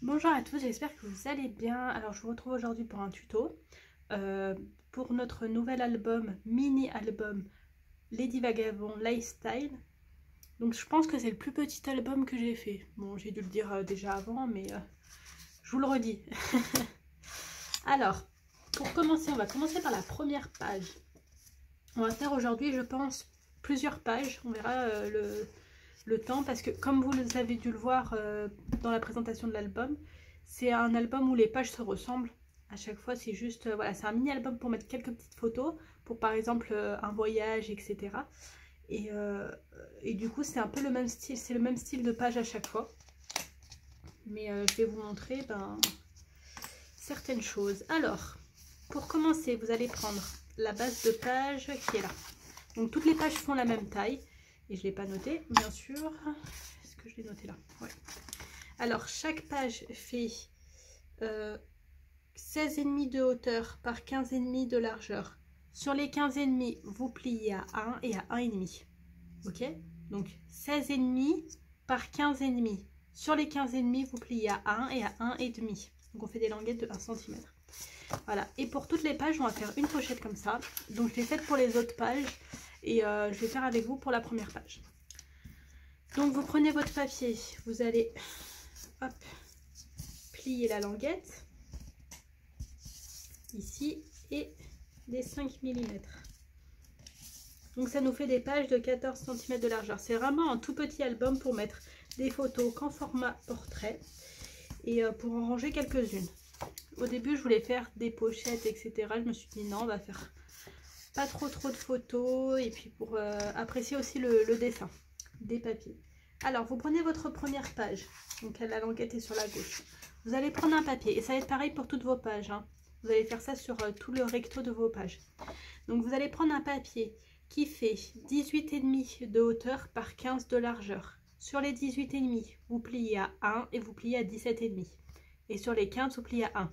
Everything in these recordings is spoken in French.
Bonjour à tous, j'espère que vous allez bien. Alors je vous retrouve aujourd'hui pour un tuto pour notre nouvel album, mini-album Lady Vagabond Lifestyle. Donc je pense que c'est le plus petit album que j'ai fait. Bon, j'ai dû le dire déjà avant, mais je vous le redis. Alors, pour commencer, on va commencer par la première page. On va faire aujourd'hui, je pense, plusieurs pages. On verra le temps, parce que comme vous avez dû le voir dans la présentation de l'album, c'est un album où les pages se ressemblent. À chaque fois, c'est juste, voilà, c'est un mini-album pour mettre quelques petites photos, pour par exemple un voyage, etc. Et du coup, c'est un peu le même style, c'est le même style de page à chaque fois. Mais je vais vous montrer certaines choses. Alors, pour commencer, vous allez prendre la base de page qui est là. Donc toutes les pages font la même taille. Et je ne l'ai pas noté, bien sûr. Est-ce que je l'ai noté là? Ouais. Alors, chaque page fait 16,5 de hauteur par 15,5 de largeur. Sur les 15,5, vous pliez à 1 et à 1,5. Ok? Donc, 16,5 par 15,5. Sur les 15,5, vous pliez à 1 et à 1,5. Donc, on fait des languettes de 1 cm. Voilà. Et pour toutes les pages, on va faire une pochette comme ça. Donc, je l'ai faite pour les autres pages. Et je vais faire avec vous pour la première page. Donc vous prenez votre papier, vous allez hop, plier la languette ici et des 5 mm. Donc ça nous fait des pages de 14 cm de largeur. C'est vraiment un tout petit album pour mettre des photos qu'en format portrait et pour en ranger quelques-unes. Au début je voulais faire des pochettes, etc. Je me suis dit non, on va faire pas trop de photos et puis pour apprécier aussi le dessin des papiers. Alors vous prenez votre première page, donc la languette est sur la gauche. Vous allez prendre un papier et ça va être pareil pour toutes vos pages, hein. Vous allez faire ça sur tout le recto de vos pages. Donc vous allez prendre un papier qui fait 18,5 de hauteur par 15 de largeur. Sur les 18,5 vous pliez à 1 et vous pliez à 17,5. Et sur les 15 vous pliez à 1.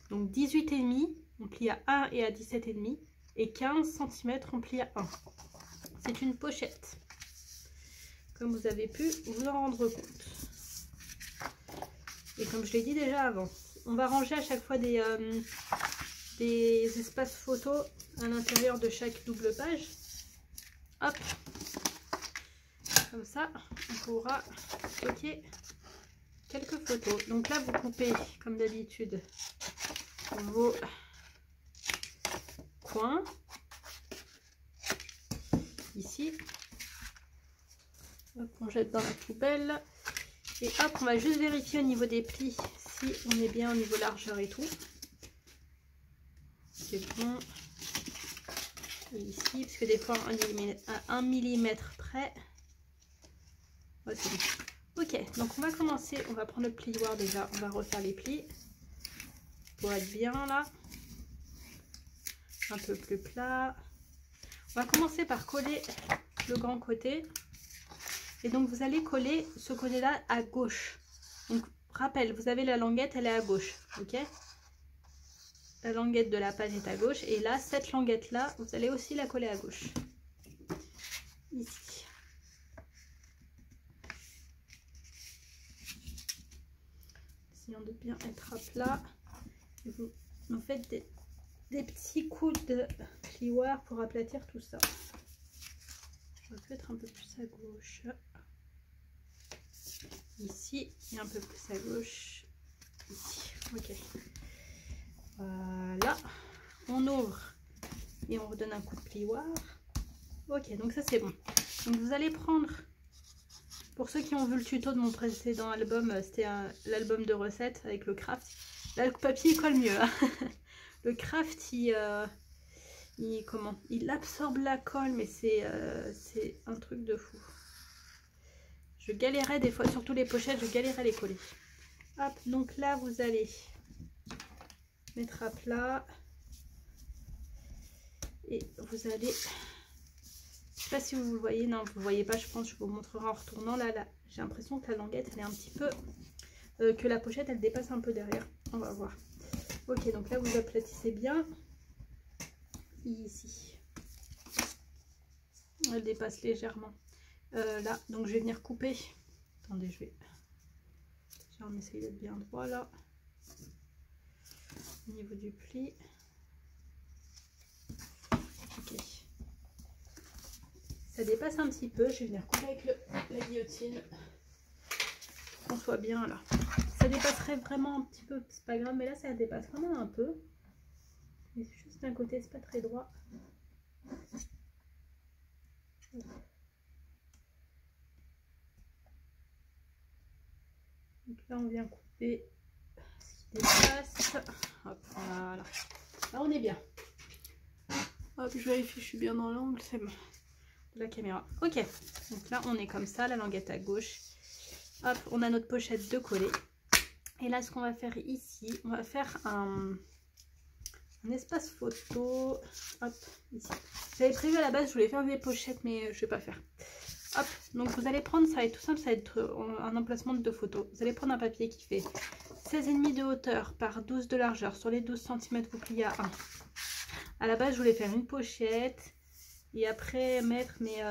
Donc 18,5 on plie à 1 et à 17,5. Et 15 cm on plie à 1. C'est une pochette, comme vous avez pu vous en rendre compte. Et comme je l'ai dit déjà avant, on va ranger à chaque fois des espaces photos à l'intérieur de chaque double page. Hop, comme ça, on pourra stocker quelques photos. Donc là, vous coupez, comme d'habitude, vos coins. Ici. Hop, on jette dans la poubelle. Et hop, on va juste vérifier au niveau des plis si on est bien au niveau largeur et tout. C'est bon. Et ici, parce que des fois à 1 mm près. Ouais, c'est bon. Ok, donc on va commencer. On va prendre le plioir déjà. On va refaire les plis pour être bien là. Un peu plus plat. On va commencer par coller le grand côté. Et donc vous allez coller ce côté-là à gauche. Donc rappel, vous avez la languette, elle est à gauche, ok? La languette de la page est à gauche. Et là, cette languette-là, vous allez aussi la coller à gauche. Ici. Essayons de bien être à plat. Et vous faites des petits coups de plioir pour aplatir tout ça. Je vais peut-être un peu plus à gauche. Ici et un peu plus à gauche. Ici. Ok. Voilà. On ouvre et on redonne un coup de plioir. Ok, donc ça c'est bon. Donc vous allez prendre, pour ceux qui ont vu le tuto de mon précédent album, c'était l'album de recettes avec le craft. Là le papier il colle mieux. Hein. Le craft il absorbe la colle, mais c'est un truc de fou. Je galérais des fois, surtout les pochettes, je galérais à les coller. Hop, donc là vous allez mettre à plat. Et vous allez, je sais pas si vous le voyez, non vous ne voyez pas, je pense, je vous montrerai en retournant. Là j'ai l'impression que la languette elle est un petit peu, que la pochette elle dépasse un peu derrière. On va voir. Ok, donc là vous aplatissez bien. Ici. Elle dépasse légèrement. Là, donc je vais venir couper. Attendez, j'ai là on essaye d'être bien droit là. Au niveau du pli. Ok. Ça dépasse un petit peu, je vais venir couper avec la guillotine. Qu'on soit bien là. Ça dépasserait vraiment un petit peu, c'est pas grave, mais là ça dépasse vraiment un peu. Mais juste d'un côté, c'est pas très droit. Donc là on vient couper ce qui dépasse. Hop, voilà. Là on est bien. Hop, je vérifie, je suis bien dans l'angle, c'est bon. De la caméra. Ok, donc là on est comme ça, la languette à gauche. Hop, on a notre pochette de coller. Et là ce qu'on va faire ici, on va faire un espace photo. Hop, ici. J'avais prévu à la base, je voulais faire des pochettes, mais je vais pas faire. Hop, donc vous allez prendre, ça va être tout simple, ça va être un emplacement de 2 photos. Vous allez prendre un papier qui fait 16,5 de hauteur par 12 de largeur. Sur les 12 cm, vous pliez à 1. À la base, je voulais faire une pochette et après mettre, mais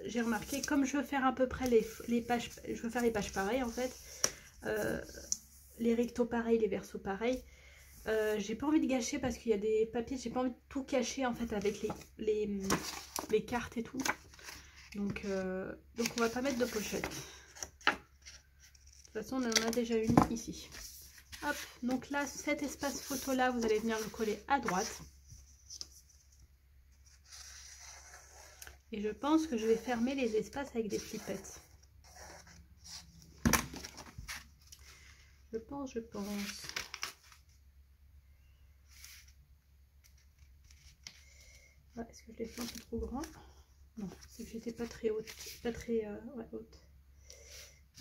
j'ai remarqué, comme je veux faire à peu près les pages, je veux faire les pages pareilles en fait, les rectos pareils, les versos pareils. J'ai pas envie de gâcher parce qu'il y a des papiers, j'ai pas envie de tout cacher en fait avec les cartes et tout. Donc on va pas mettre de pochette. De toute façon, on en a déjà une ici. Hop, donc là, cet espace photo là, vous allez venir le coller à droite. Et je pense que je vais fermer les espaces avec des flipettes. Je pense. Ouais, est-ce que je l'ai fait un peu trop grand? Non, c'est que j'étais pas très haute. Pas très ouais, haute.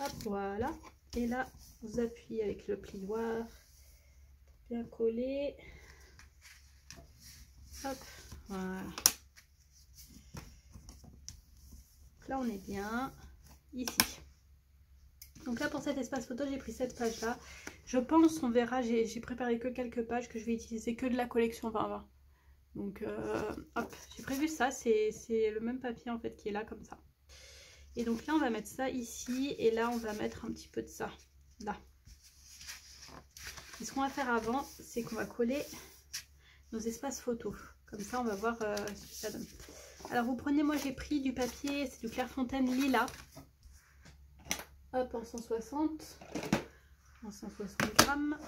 Hop, voilà. Et là, vous appuyez avec le plioir. Bien collé. Hop, voilà. Donc là, on est bien. Ici. Donc là, pour cet espace photo, j'ai pris cette page-là. Je pense, on verra, j'ai préparé que quelques pages que je vais utiliser que de la collection 2020. Donc, hop, j'ai prévu ça. C'est le même papier, en fait, qui est là, comme ça. Et donc là, on va mettre ça ici. Et là, on va mettre un petit peu de ça, là. Et ce qu'on va faire avant, c'est qu'on va coller nos espaces photos. Comme ça, on va voir ce que ça donne. Alors, vous prenez, moi, j'ai pris du papier, c'est du Clairefontaine lilas. Hop, en 160 grammes.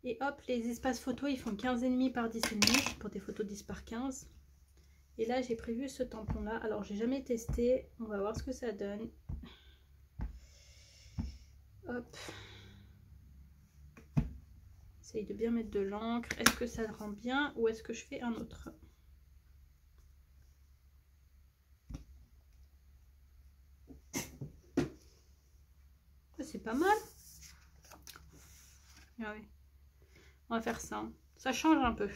Et hop, les espaces photos, ils font 15,5 par 10,5 pour des photos 10 par 15. Et là, j'ai prévu ce tampon-là. Alors, j'ai jamais testé. On va voir ce que ça donne. Hop. Essaye de bien mettre de l'encre. Est-ce que ça rend bien ou est-ce que je fais un autre? C'est pas mal. Ah oui. On va faire ça. Ça change un peu.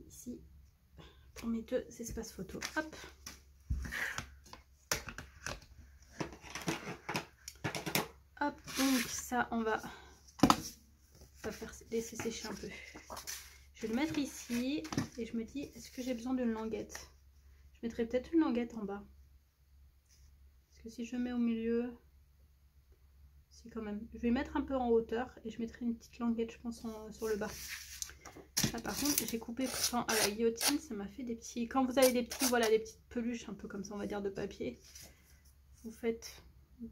Ici, pour mes 2 espaces photos. Hop. Hop, donc ça, on va faire laisser sécher un peu. Je vais le mettre ici et je me dis, est-ce que j'ai besoin d'une languette? Je mettrai peut-être une languette en bas. Parce que si je mets au milieu, si quand même. Je vais mettre un peu en hauteur et je mettrai une petite languette, je pense, sur le bas. Là, par contre, j'ai coupé pourtant à la guillotine, ça m'a fait des petits... Quand vous avez des petits, voilà, des petites peluches un peu comme ça, on va dire, de papier, vous faites...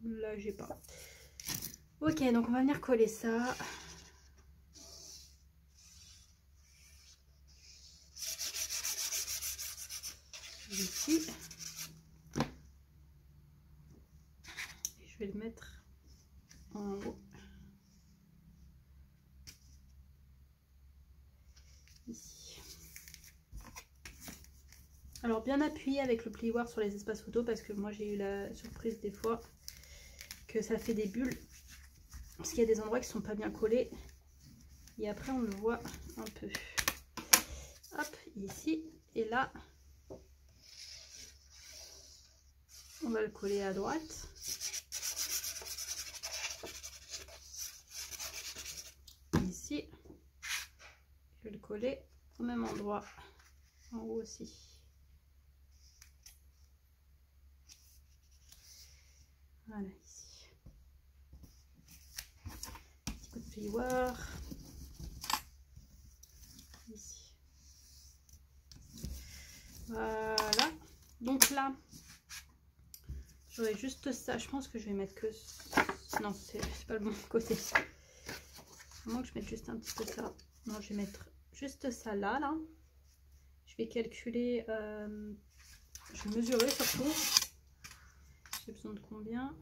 Là, j'ai pas. Ok, donc on va venir coller ça. Ici. Et je vais le mettre en haut. Ici. Alors bien appuyé avec le plioir sur les espaces photos parce que moi j'ai eu la surprise des fois que ça fait des bulles. Parce qu'il y a des endroits qui sont pas bien collés. Et après on le voit un peu. Hop, ici. Et là, on va le coller à droite. Ici. Je vais le coller au même endroit. En haut aussi. Voilà, ici. Petit coup de plioir. Ici. Voilà. Donc là, j'aurai juste ça. Je pense que je vais mettre que... Non, c'est pas le bon côté. À moins que je mette juste un petit peu ça. Non, je vais mettre juste ça là. Je vais calculer... je vais mesurer surtout. J'ai besoin de combien?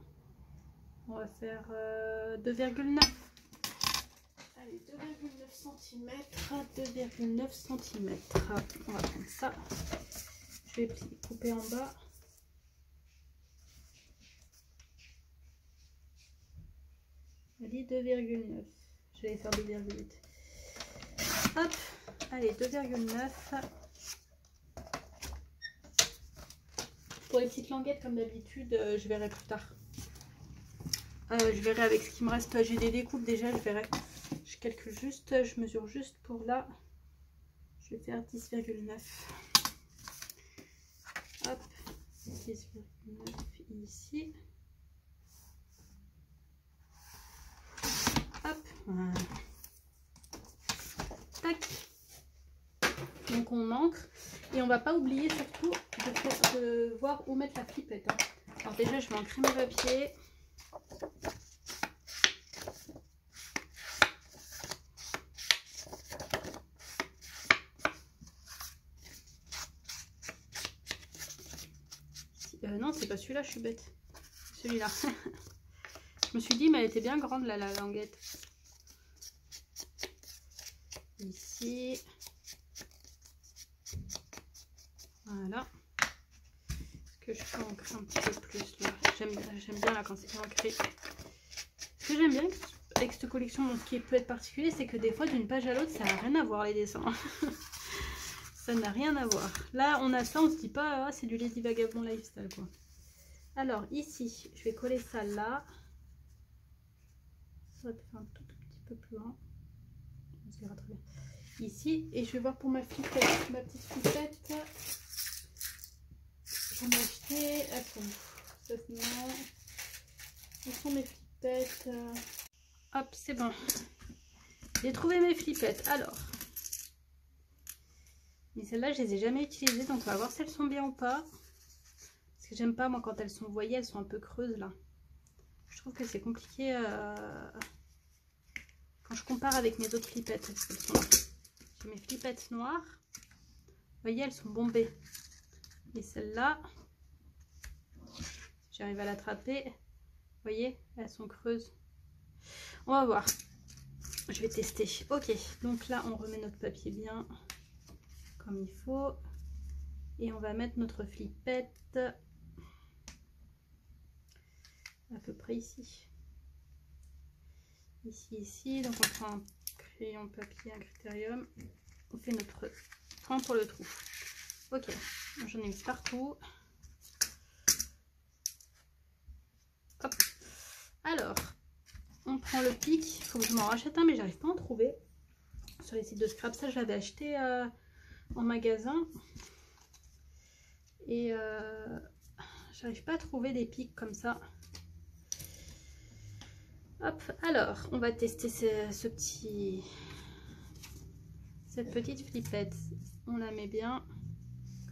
On va faire 2,9. Allez, 2,9 cm. 2,9 cm. On va prendre ça. Je vais couper en bas. Allez, 2,9. Je vais faire 2,8. Hop. Allez, 2,9. Pour les petites languettes, comme d'habitude, je verrai plus tard. Je verrai avec ce qui me reste. J'ai des découpes déjà, je verrai. Je calcule juste, je mesure juste pour là. Je vais faire 10,9. Hop, 10,9 ici. Hop, voilà. Tac. Donc on ancre. Et on va pas oublier surtout de voir où mettre la flippette. Hein. Alors déjà, je vais ancrer mes papiers. Non, c'est pas celui-là, je suis bête. Celui-là. Je me suis dit, mais elle était bien grande là, la languette. Ici. Voilà. Est-ce que je peux ancrer un petit peu plus là? J'aime bien là quand c'est ancré. Ce que j'aime bien avec cette collection, donc, ce qui peut être particulier, c'est que des fois d'une page à l'autre, ça n'a rien à voir les dessins. Ça n'a rien à voir. Là, on a ça, on se dit pas, ah, c'est du Lady Vagabond Lifestyle quoi. Alors ici, je vais coller ça là. Ça va faire un tout petit peu plus loin. On se verra très bien. Ici, et je vais voir pour ma flippette, ma petite flippette. J'en ai acheté. Attends, ça c'est non. Où sont mes flippettes? Hop, c'est bon. J'ai trouvé mes flippettes. Alors, mais celles-là, je les ai jamais utilisées, donc on va voir si elles sont bien ou pas. Parce que j'aime pas, moi, quand elles sont, vous voyez, elles sont un peu creuses là. Je trouve que c'est compliqué quand je compare avec mes autres flippettes. J'ai mes flippettes noires. Vous voyez, elles sont bombées. Et celles-là, j'arrive à l'attraper. Vous voyez, elles sont creuses. On va voir. Je vais tester. Ok, donc là, on remet notre papier bien comme il faut. Et on va mettre notre flippette à peu près ici. Ici. Donc on prend un crayon papier, un critérium. On fait notre point pour le trou. Ok, j'en ai mis partout. Hop. Alors, on prend le pic. Il faut que je m'en rachète un, mais j'arrive pas à en trouver. Sur les sites de scrap, ça je l'avais acheté en magasin. Et j'arrive pas à trouver des pics comme ça. Hop, alors on va tester cette petite flippette. On la met bien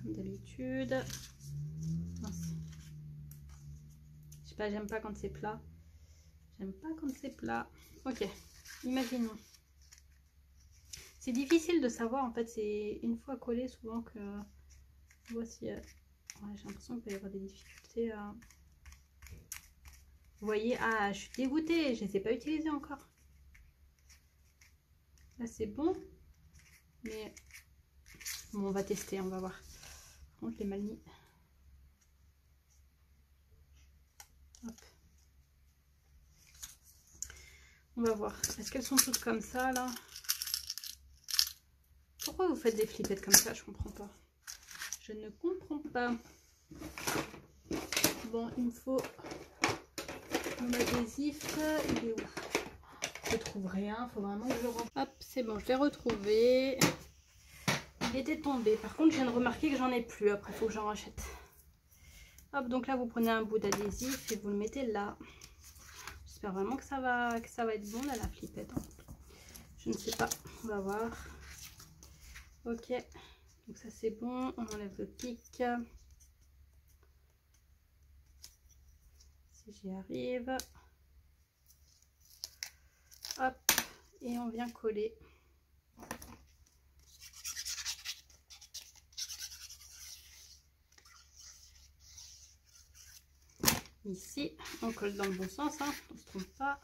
comme d'habitude. Je sais pas, j'aime pas quand c'est plat. J'aime pas quand c'est plat. Ok, imaginons. C'est difficile de savoir en fait, c'est une fois collé souvent que voici. Ouais, j'ai l'impression qu'il va y avoir des difficultés. Vous voyez, ah, je suis dégoûtée, je ne les ai pas utilisées encore. Là, c'est bon. Mais bon, on va tester, on va voir. Par contre, je l'ai mal mis. Hop. On va voir. Est-ce qu'elles sont toutes comme ça, là? Pourquoi vous faites des flippettes comme ça? Je comprends pas. Je ne comprends pas. Bon, il me faut mon adhésif. Il est où? Je trouve rien. Il faut vraiment que je le rentre. Hop, c'est bon, je l'ai retrouvé. Il était tombé. Par contre, je viens de remarquer que j'en ai plus. Après, il faut que j'en rachète. Hop, donc là vous prenez un bout d'adhésif et vous le mettez là. J'espère vraiment que ça va être bon là, la flippette. Hein. Je ne sais pas, on va voir. Ok, donc ça c'est bon, on enlève le pic. Si j'y arrive. Hop, et on vient coller. Ici, on colle dans le bon sens, hein, on ne se trompe pas.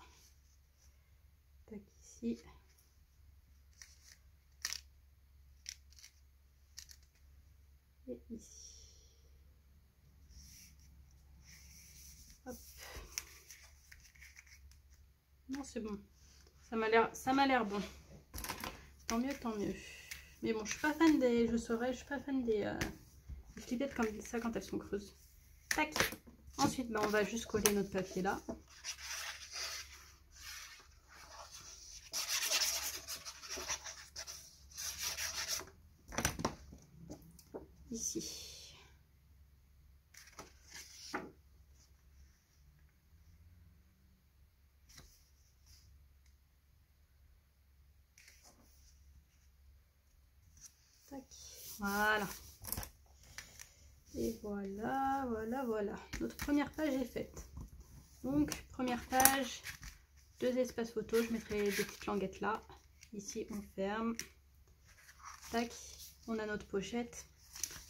Tac, ici. Et ici. Hop. Non, c'est bon. Ça m'a l'air bon. Tant mieux, tant mieux. Mais bon, je suis pas fan des... Je suis pas fan des flippettes comme ça quand elles sont creuses. Tac. Ensuite, on va juste coller notre papier là. Ici. Tac. Voilà. Et voilà, voilà. Notre première page est faite. Donc, première page, 2 espaces photos. Je mettrai des petites languettes là. Ici, on ferme. Tac. On a notre pochette.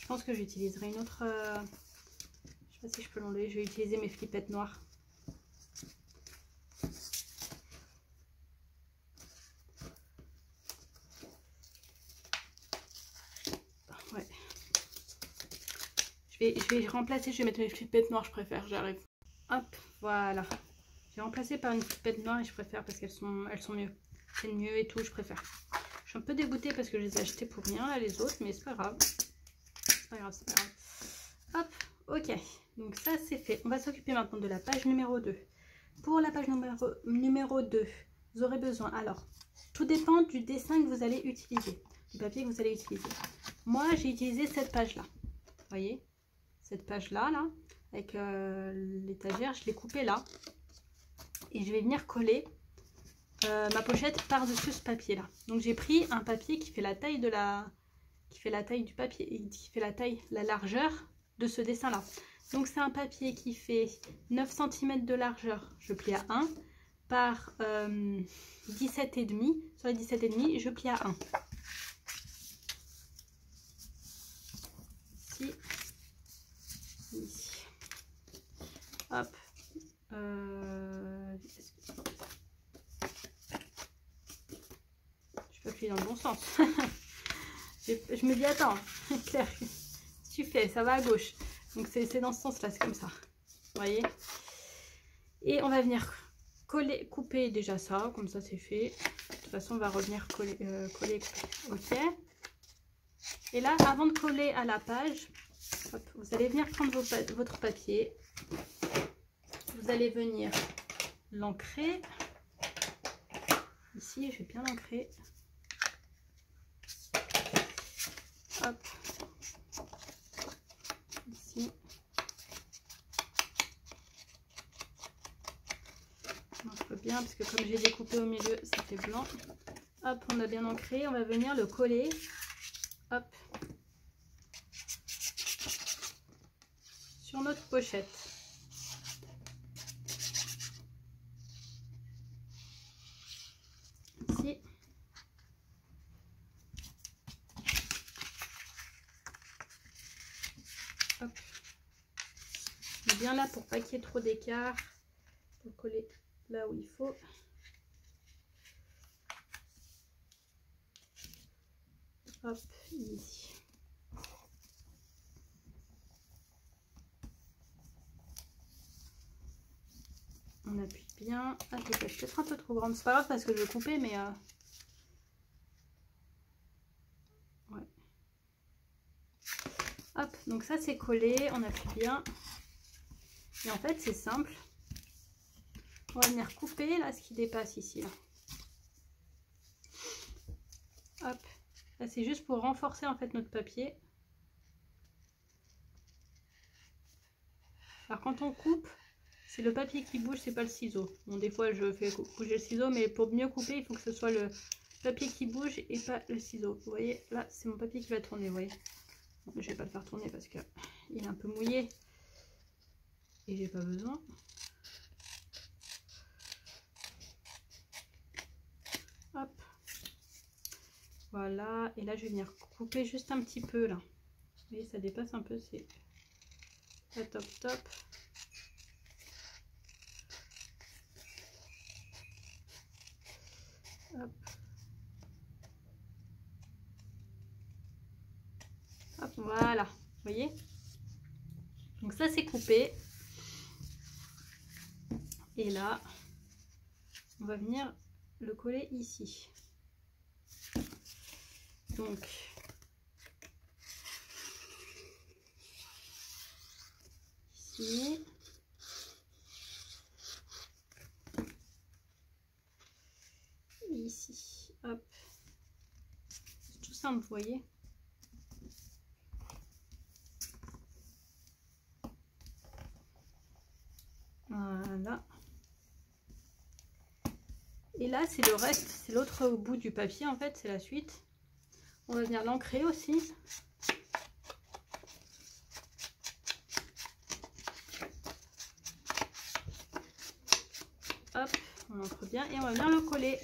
Je pense que j'utiliserai une autre... je sais pas si je peux l'enlever. Je vais utiliser mes flippettes noires. Ouais. Je vais remplacer. Je vais mettre mes flippettes noires, je préfère. J'arrive. Hop, voilà. J'ai remplacé par une flippette noire et je préfère parce qu'elles sont mieux. C'est mieux et tout, je préfère. Je suis un peu dégoûtée parce que je les ai achetées pour rien, là, les autres, mais c'est pas grave. C'est pas grave, c'est pas grave. Hop, ok. Donc ça, c'est fait. On va s'occuper maintenant de la page numéro 2. Pour la page numéro 2, vous aurez besoin... Alors, tout dépend du dessin que vous allez utiliser, du papier que vous allez utiliser. Moi, j'ai utilisé cette page-là. Vous voyez? Cette page-là, là, avec l'étagère, je l'ai coupée là. Et je vais venir coller ma pochette par-dessus ce papier-là. Donc j'ai pris un papier qui fait la taille de du papier, et qui fait la largeur de ce dessin-là. Donc c'est un papier qui fait 9 cm de largeur, je plie à 1, par 17,5. Sur les 17,5, je plie à 1. Ici. Ici. Hop. Je peux plier dans le bon sens. Je me dis, attends, Claire, tu fais, ça va à gauche. Donc c'est dans ce sens-là, c'est comme ça. Vous voyez? Et on va venir couper déjà ça, comme ça c'est fait. De toute façon, on va revenir coller. Ok. Et là, avant de coller à la page, hop, vous allez venir prendre votre papier. Vous allez venir l'ancrer. Ici, je vais bien l'ancrer. Hop. Ici. On ancre bien parce que comme j'ai découpé au milieu, ça fait blanc. Hop, on a bien ancré. On va venir le coller. Hop. Sur notre pochette. Ici. Hop. Bien là pour pas qu'il y ait trop d'écart. Pour coller là où il faut. Hop, ici. On appuie bien. Ah, je vais peut-être un peu trop grande. C'est pas grave parce que je vais couper, mais... Ouais. Hop, donc ça c'est collé. On appuie bien. Et en fait, c'est simple. On va venir couper là ce qui dépasse ici. Là. Hop. Là, c'est juste pour renforcer en fait notre papier. Alors quand on coupe, c'est le papier qui bouge, c'est pas le ciseau. Bon, des fois je fais bouger le ciseau, mais pour mieux couper, il faut que ce soit le papier qui bouge et pas le ciseau. Vous voyez, là c'est mon papier qui va tourner, vous voyez. Bon, je vais pas le faire tourner parce que il est un peu mouillé et j'ai pas besoin. Hop. Voilà, et là je vais venir couper juste un petit peu là. Vous voyez, ça dépasse un peu, c'est pas top top. Hop. Hop, voilà, vous voyez. Donc ça c'est coupé. Et là, on va venir le coller ici. Donc, ici. Ici. Hop. C'est tout simple, vous voyez. Voilà. Et là, c'est le reste, c'est l'autre bout du papier, en fait, c'est la suite. On va venir l'ancrer aussi. Hop, on ancre bien et on va venir le coller.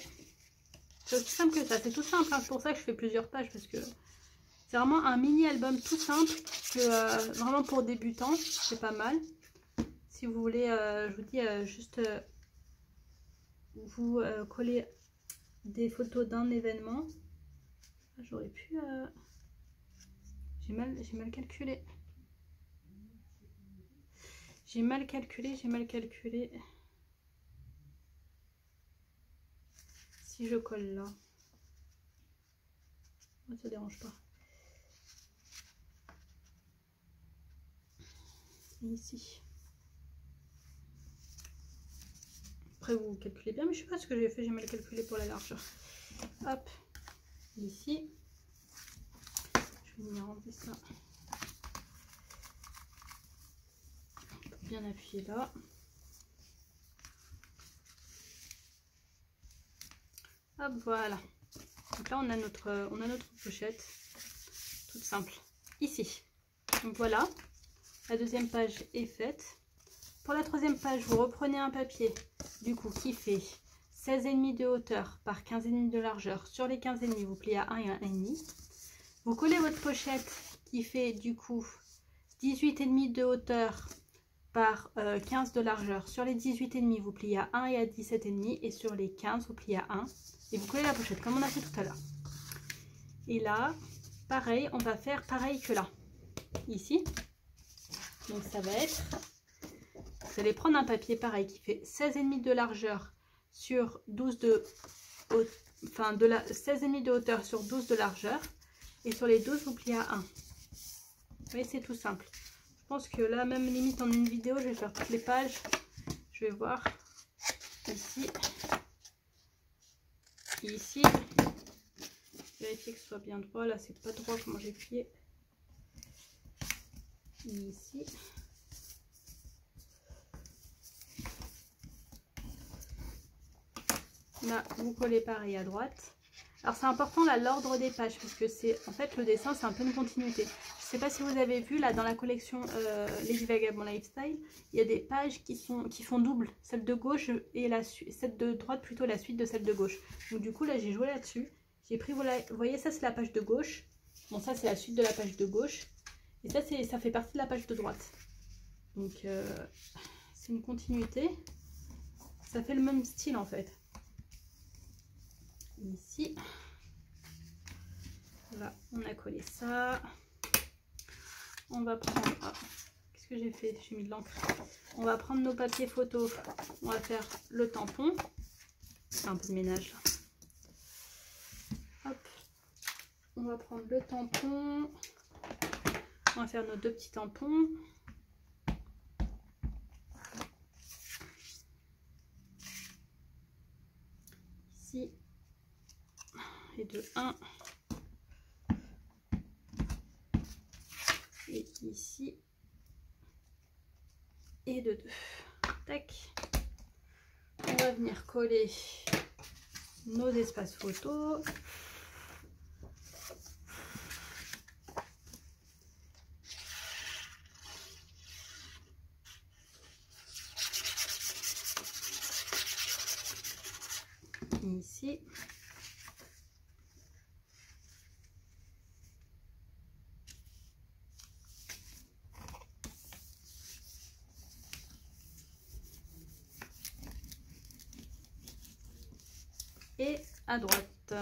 C'est aussi simple que ça, c'est tout simple, hein. C'est pour ça que je fais plusieurs pages, parce que c'est vraiment un mini album tout simple, que vraiment pour débutants, c'est pas mal. Si vous voulez, je vous dis, juste vous coller des photos d'un événement. J'aurais pu... J'ai mal calculé. J'ai mal calculé. Si je colle là. Oh, ça dérange pas. Et ici. Après vous calculez bien, mais je sais pas ce que j'ai fait, j'ai mal calculé pour la largeur. Hop. Ici. Je vais venir enlever ça. Bien appuyer là. Hop, voilà. Donc là on a notre pochette toute simple ici. Donc voilà, la deuxième page est faite. Pour la troisième page, vous reprenez un papier du coup qui fait 16,5 de hauteur par 15,5 de largeur. Sur les 15,5, vous pliez à 1 et à 1,5. Vous collez votre pochette qui fait du coup 18,5 de hauteur par 15 de largeur. Sur les 18,5, vous pliez à 1 et à 17,5. Et sur les 15, vous pliez à 1. Et vous collez la pochette comme on a fait tout à l'heure. Et là, pareil, on va faire pareil que là. Ici. Donc ça va être... Vous allez prendre un papier pareil qui fait 16,5 de largeur sur 12 de... Enfin, 16,5 de hauteur sur 12 de largeur. Et sur les 12, vous pliez à 1. Vous voyez, c'est tout simple. Je pense que là, même limite en une vidéo, je vais faire toutes les pages. Je vais voir ici. Ici. Vérifier que ce soit bien droit. Là, c'est pas droit comment j'ai plié. Ici. Là, vous collez pareil à droite. Alors, c'est important là l'ordre des pages parce que c'est en fait le dessin, c'est un peu une continuité. Je sais pas si vous avez vu là dans la collection Lady Vagabond Lifestyle, il y a des pages qui font double, celle de gauche et celle de droite plutôt la suite de celle de gauche. Donc du coup là j'ai joué là-dessus. J'ai pris, vous voyez, ça c'est la page de gauche. Bon, ça c'est la suite de la page de gauche. Et ça fait partie de la page de droite. Donc c'est une continuité. Ça fait le même style en fait. Ici, là, on a collé ça. On va prendre... Oh, qu'est-ce que j'ai fait? J'ai mis de l'encre. On va prendre nos papiers photos. On va faire le tampon. C'est un peu de ménage là. Hop. On va prendre le tampon. On va faire nos deux petits tampons. Ici. Et de 1. Et ici. et de 2. Tac. On va venir coller nos espaces photos. Ici. Et à droite.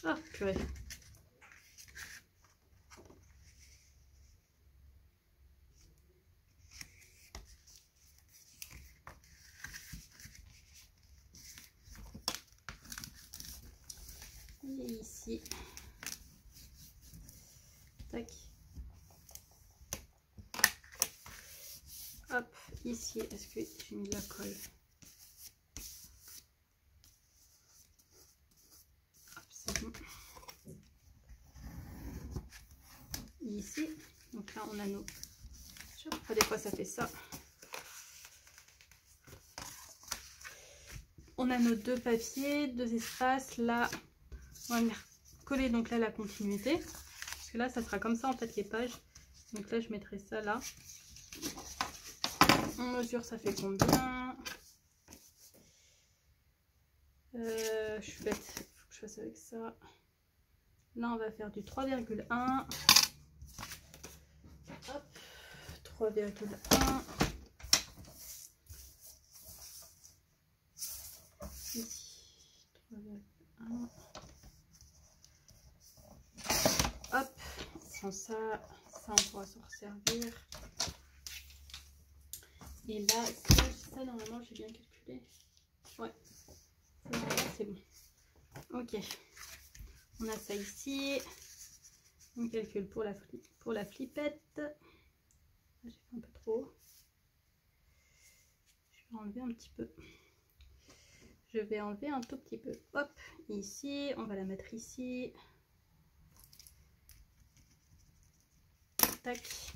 Ah, purée. Et ici. Tac. Hop, ici, est-ce que j'ai mis de la colle? Hop, c'est bon. Ici, donc là on a nos... Je sais pas, des fois ça fait ça. On a nos 2 papiers, 2 espaces. Là, on va venir coller donc là la continuité. Parce que là, ça sera comme ça en fait les pages. Donc là, je mettrai ça là. On mesure, ça fait combien? Je suis bête, il faut que je fasse avec ça. Là, on va faire du 3,1. Hop, 3,1. Ici, 3,1. Hop, sans ça, on pourra s'en resservir. Et là, ça normalement, j'ai bien calculé. Ouais, c'est bon. Ok, on a ça ici. On calcule pour la flippette. J'ai fait un peu trop. Je vais enlever un petit peu. Je vais enlever un tout petit peu. Hop, ici, on va la mettre ici. Tac.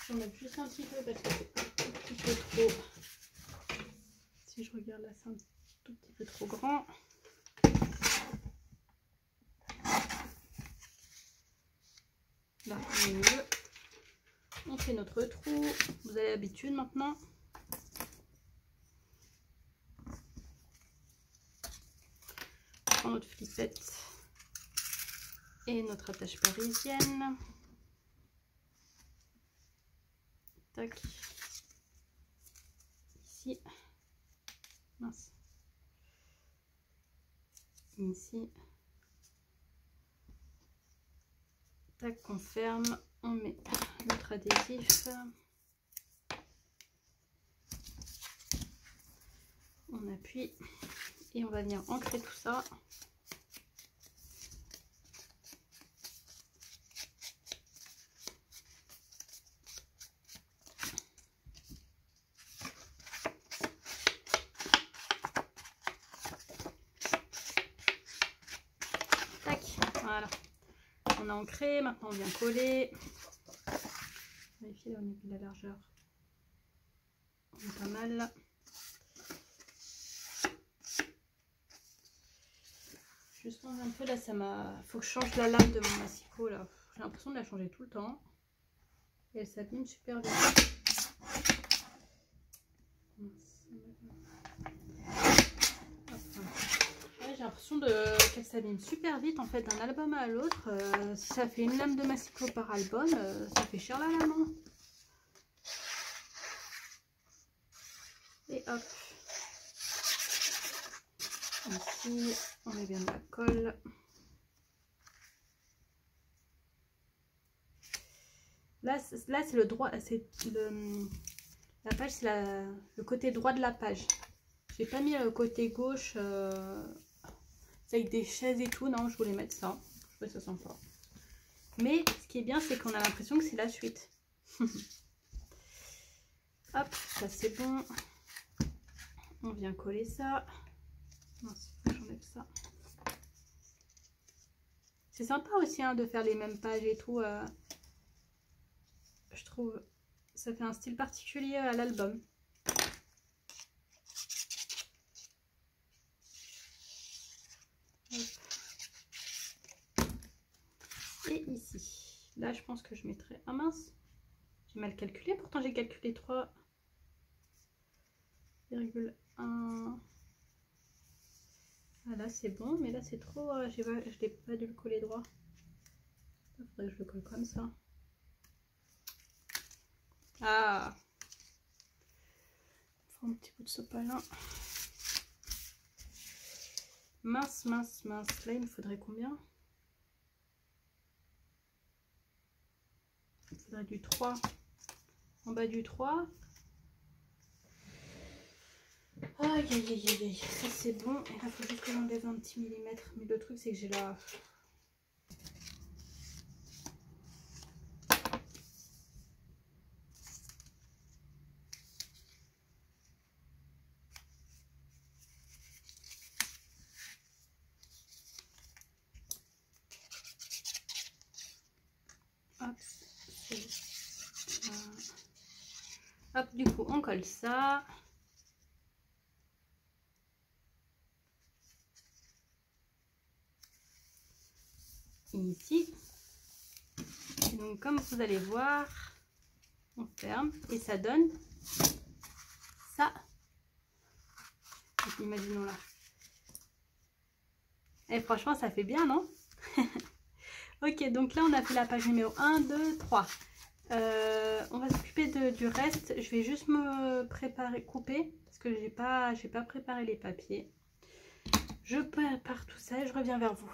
J'en ai juste un petit peu parce que c'est un tout petit peu trop. Si je regarde là, c'est un tout petit peu trop grand. Là, on est mieux. On fait notre trou. Vous avez l'habitude maintenant. On prend notre flippette et notre attache parisienne. Tac. Ici. Mince. Ici. Tac, on ferme. On met notre adhésif. On appuie. Et on va venir ancrer tout ça. Tac, voilà. On a ancré, maintenant on vient coller. Vérifier là au niveau de la largeur. On est pas mal là. Je change un peu là, ça m'a. Faut que je change la lame de mon massicot là. J'ai l'impression de la changer tout le temps. Et elle s'abîme super vite. J'ai l'impression qu'elle s'abîme super vite en fait d'un album à l'autre. Si ça fait une lame de massicot par album, ça fait cher la lame. Hein. Et hop. Ici, on met bien de la colle. Là c'est le droit, c'est la page, c'est le côté droit de la page. J'ai pas mis le côté gauche. C'est avec des chaises et tout. Non, je voulais mettre ça. Je trouvais ça sympa. Mais ce qui est bien, c'est qu'on a l'impression que c'est la suite. Hop, ça c'est bon. On vient coller ça. Non, j'enlève ça. C'est sympa aussi hein, de faire les mêmes pages et tout. Je trouve ça fait un style particulier à l'album. Et ici, là je pense que je mettrai... Ah mince, j'ai mal calculé, pourtant j'ai calculé 3,1. Ah là c'est bon, mais là c'est trop... je n'ai pas dû le coller droit. Il faudrait que je le colle comme ça. Ah, un petit bout de sopalin. Mince, mince, mince. Là il me faudrait combien? Il faudrait du 3 en bas du 3. Aïe aïe aïe aïe, ça c'est bon. Et là il faut juste que j'enlève un petit millimètre. Mais le truc c'est que j'ai la... Hop, hop, du coup on colle ça. Ici. Et donc comme vous allez voir, on ferme et ça donne ça. Imaginons là. Et franchement ça fait bien, non? Ok, donc là on a fait la page numéro 1, 2, 3. On va s'occuper du reste. Je vais juste me préparer, couper, parce que j'ai pas préparé les papiers. Je prépare tout ça et je reviens vers vous.